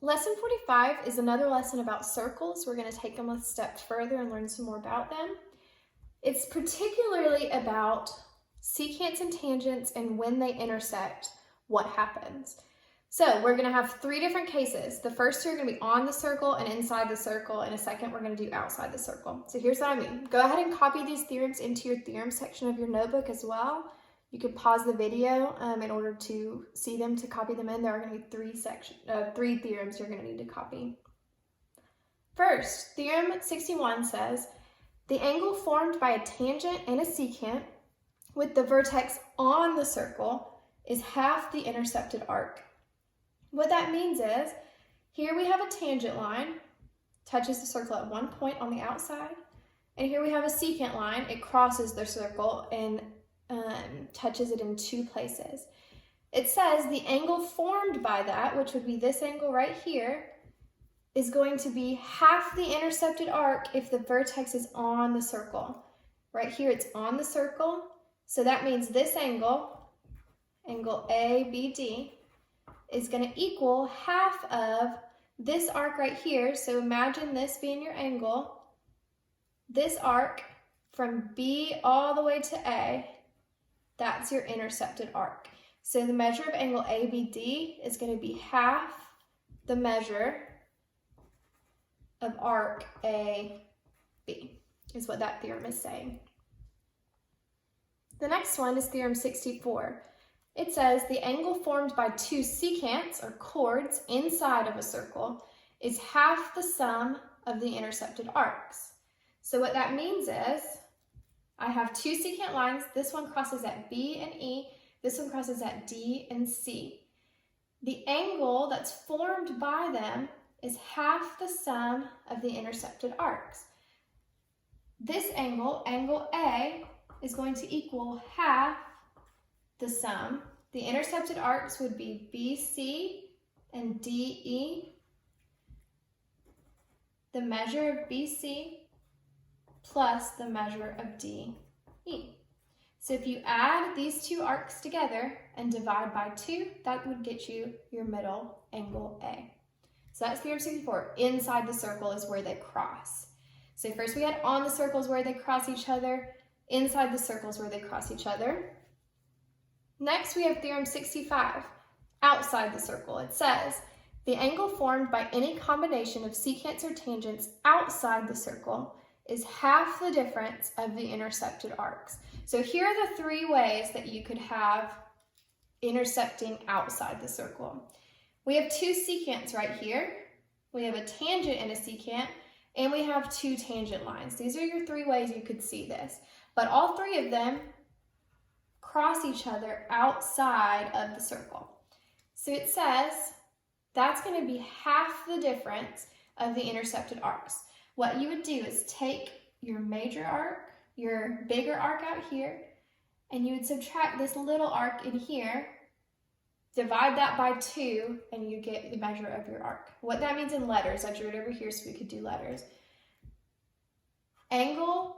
Lesson 45 is another lesson about circles. We're going to take them a step further and learn some more about them. It's particularly about secants and tangents and when they intersect, what happens. So we're going to have three different cases. The first two are going to be on the circle and inside the circle, and a second we're going to do outside the circle. So here's what I mean. Go ahead and copy these theorems into your theorem section of your notebook as well. You can pause the video in order to see them, to copy them in. There are going to be three theorems you're going to need to copy. First, Theorem 61 says, the angle formed by a tangent and a secant with the vertex on the circle is half the intercepted arc. What that means is, here we have a tangent line, touches the circle at one point on the outside, and here we have a secant line, it crosses the circle and touches it in two places. It says the angle formed by that, which would be this angle right here, is going to be half the intercepted arc if the vertex is on the circle. Right here it's on the circle, so that means this angle, angle ABD, is going to equal half of this arc right here. So imagine this being your angle, this arc from B all the way to A, that's your intercepted arc. So the measure of angle ABD is going to be half the measure of arc AB, is what that theorem is saying. The next one is Theorem 64. It says the angle formed by two secants, or chords, inside of a circle is half the sum of the intercepted arcs. So what that means is, I have two secant lines. This one crosses at B and E. This one crosses at D and C. The angle that's formed by them is half the sum of the intercepted arcs. This angle, angle A, is going to equal half the sum. The intercepted arcs would be BC and DE. The measure of BC plus the measure of DE. So if you add these two arcs together and divide by 2, that would get you your middle angle A. So that's Theorem 64. Inside the circle is where they cross. So first we had on the circles where they cross each other, inside the circles where they cross each other. Next we have Theorem 65, outside the circle. It says, the angle formed by any combination of secants or tangents outside the circle is half the difference of the intercepted arcs. So here are the three ways that you could have intersecting outside the circle. We have two secants right here. We have a tangent and a secant, and we have two tangent lines. These are your three ways you could see this. But all three of them cross each other outside of the circle. So it says that's going to be half the difference of the intercepted arcs. What you would do is take your major arc, your bigger arc out here, and you would subtract this little arc in here, divide that by 2, and you get the measure of your arc. What that means in letters, I drew it over here so we could do letters. Angle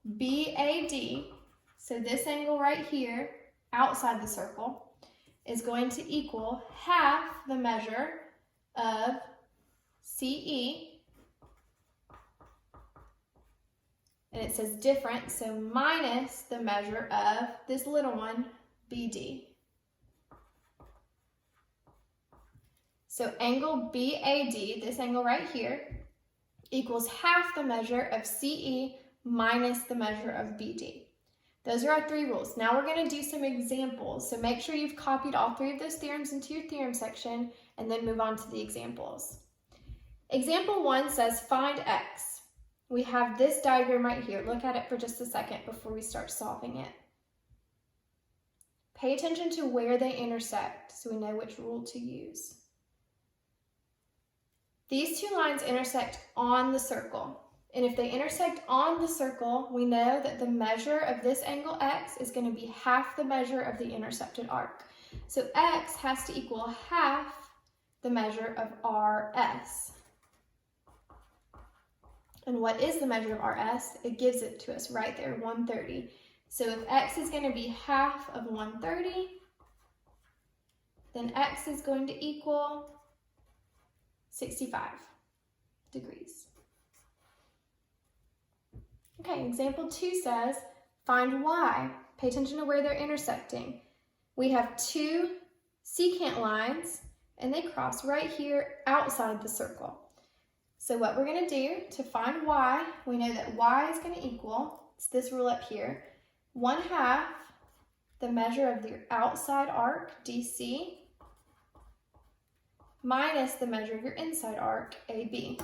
BAD, so this angle right here, outside the circle, is going to equal half the measure of CE, and it says different, so minus the measure of this little one, BD. So angle BAD, this angle right here, equals half the measure of CE minus the measure of BD. Those are our three rules. Now we're going to do some examples. So make sure you've copied all three of those theorems into your theorem section and then move on to the examples. Example 1 says find x. We have this diagram right here. Look at it for just a second before we start solving it. Pay attention to where they intersect so we know which rule to use. These two lines intersect on the circle. And if they intersect on the circle, we know that the measure of this angle x is going to be half the measure of the intercepted arc. So x has to equal half the measure of RS. And what is the measure of RS? It gives it to us right there, 130. So if x is going to be half of 130, then x is going to equal 65 degrees. Okay, example 2 says, find y. Pay attention to where they're intersecting. We have two secant lines, and they cross right here outside the circle. So what we're going to do to find y, we know that y is going to equal, it's this rule up here, 1/2 the measure of the outside arc, DC, minus the measure of your inside arc, AB.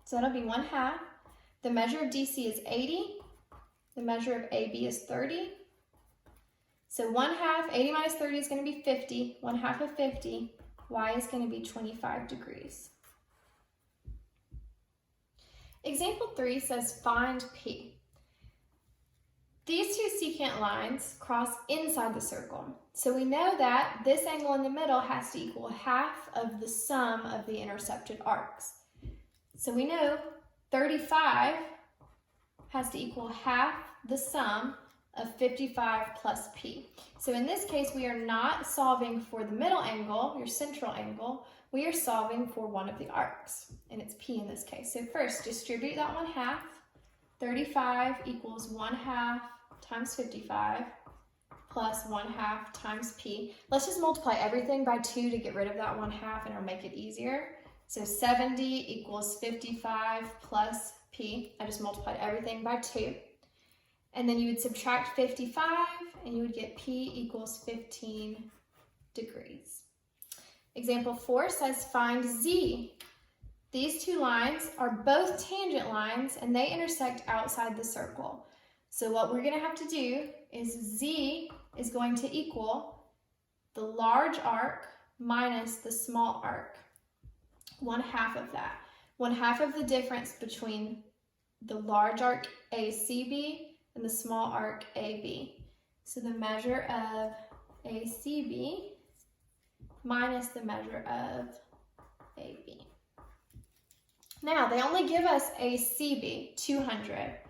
So that'll be 1/2. The measure of DC is 80. The measure of AB is 30. So 1/2, 80 minus 30 is going to be 50. 1/2 of 50, y is going to be 25 degrees. Example 3 says find P. These two secant lines cross inside the circle. So we know that this angle in the middle has to equal 1/2 of the sum of the intercepted arcs. So we know 35 has to equal 1/2 the sum of 55 plus P. So in this case, we are not solving for the middle angle, your central angle. We are solving for one of the arcs, and it's P in this case. So first, distribute that 1/2. 35 equals 1/2 times 55 plus 1/2 times P. Let's just multiply everything by 2 to get rid of that 1/2, and it'll make it easier. So 70 equals 55 plus P. I just multiplied everything by 2. And then you would subtract 55, and you would get P equals 15 degrees. Example 4 says find Z. These two lines are both tangent lines, and they intersect outside the circle. So what we're going to have to do is Z is going to equal the large arc minus the small arc. 1/2 of that. 1/2 of the difference between the large arc ACB and the small arc AB. So the measure of ACB minus the measure of AB. Now, they only give us ACB, 200.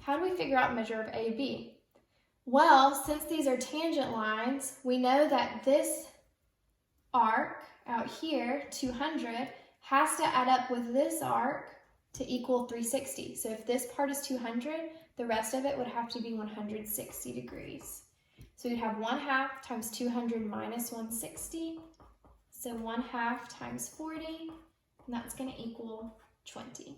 How do we figure out measure of AB? Well, since these are tangent lines, we know that this arc out here, 200, has to add up with this arc to equal 360. So if this part is 200, the rest of it would have to be 160 degrees. So we'd have 1/2 times 200 minus 160. So 1/2 times 40, and that's going to equal 20.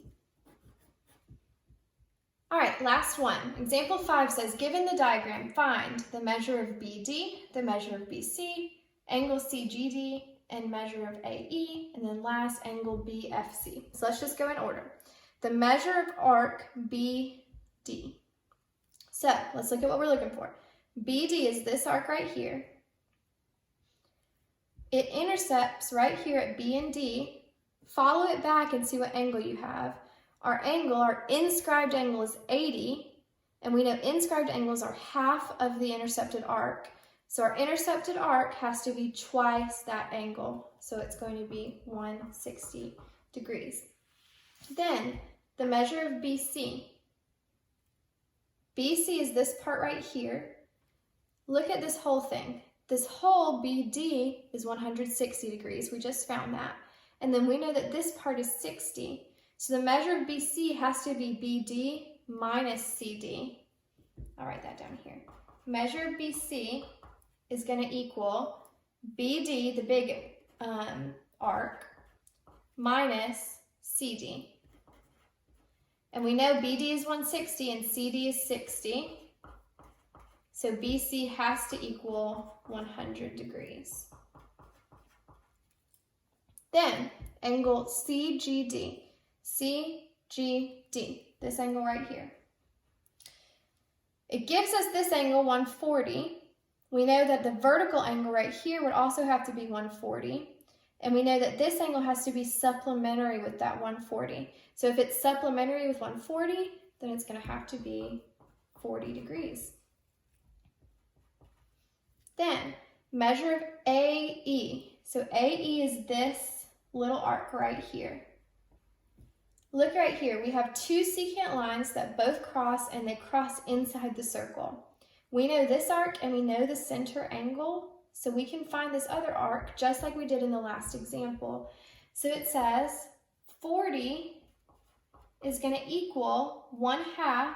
All right, last one. Example 5 says, given the diagram, find the measure of BD, the measure of BC, angle CGD, and measure of AE, and then last angle BFC. So let's just go in order. The measure of arc BD. So let's look at what we're looking for. BD is this arc right here. It intercepts right here at B and D. Follow it back and see what angle you have. Our inscribed angle is 80, and we know inscribed angles are 1/2 of the intercepted arc. So our intercepted arc has to be twice that angle. So it's going to be 160 degrees. Then the measure of BC. BC is this part right here. Look at this whole thing. This whole BD is 160 degrees. We just found that. And then we know that this part is 60. So the measure of BC has to be BD minus CD. I'll write that down here. Measure of BC is going to equal BD, the big arc, minus CD. And we know BD is 160 and CD is 60. So BC has to equal 100 degrees. Then angle CGD. CGD, this angle right here. It gives us this angle 140. We know that the vertical angle right here would also have to be 140. And we know that this angle has to be supplementary with that 140. So if it's supplementary with 140, then it's going to have to be 40 degrees. Then measure of AE. So AE is this little arc right here. Look right here. We have two secant lines that both cross, and they cross inside the circle. We know this arc and we know the center angle, so we can find this other arc just like we did in the last example. So it says 40 is going to equal 1/2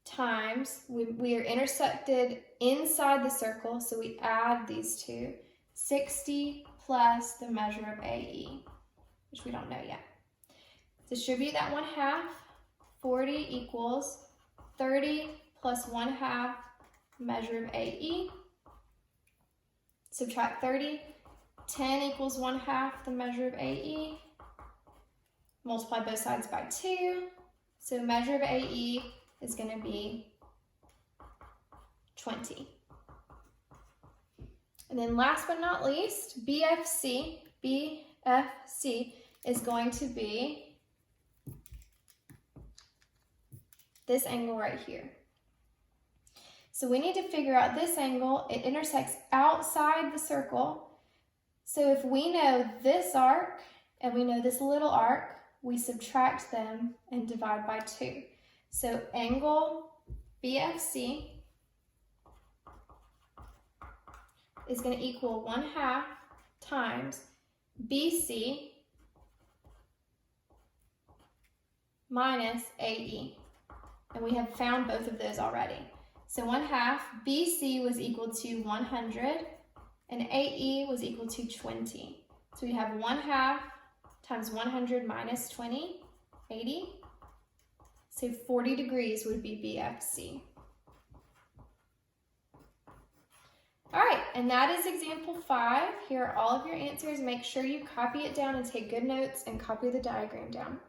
times, we are intersected inside the circle, so we add these two, 60 plus the measure of AE, which we don't know yet. Distribute that 1/2, 40 equals 30 plus 1/2 measure of AE. Subtract 30, 10 equals 1/2 the measure of AE. Multiply both sides by 2, so measure of AE is going to be 20. And then last but not least, BFC is going to be this angle right here. So we need to figure out this angle. It intersects outside the circle. So if we know this arc and we know this little arc, we subtract them and divide by 2. So angle BFC is going to equal 1/2 times BC minus AE. And we have found both of those already. So 1/2 BC was equal to 100 and AE was equal to 20. So we have 1/2 times 100 minus 20, 80. So 40 degrees would be BFC. All right, and that is example 5. Here are all of your answers. Make sure you copy it down and take good notes and copy the diagram down.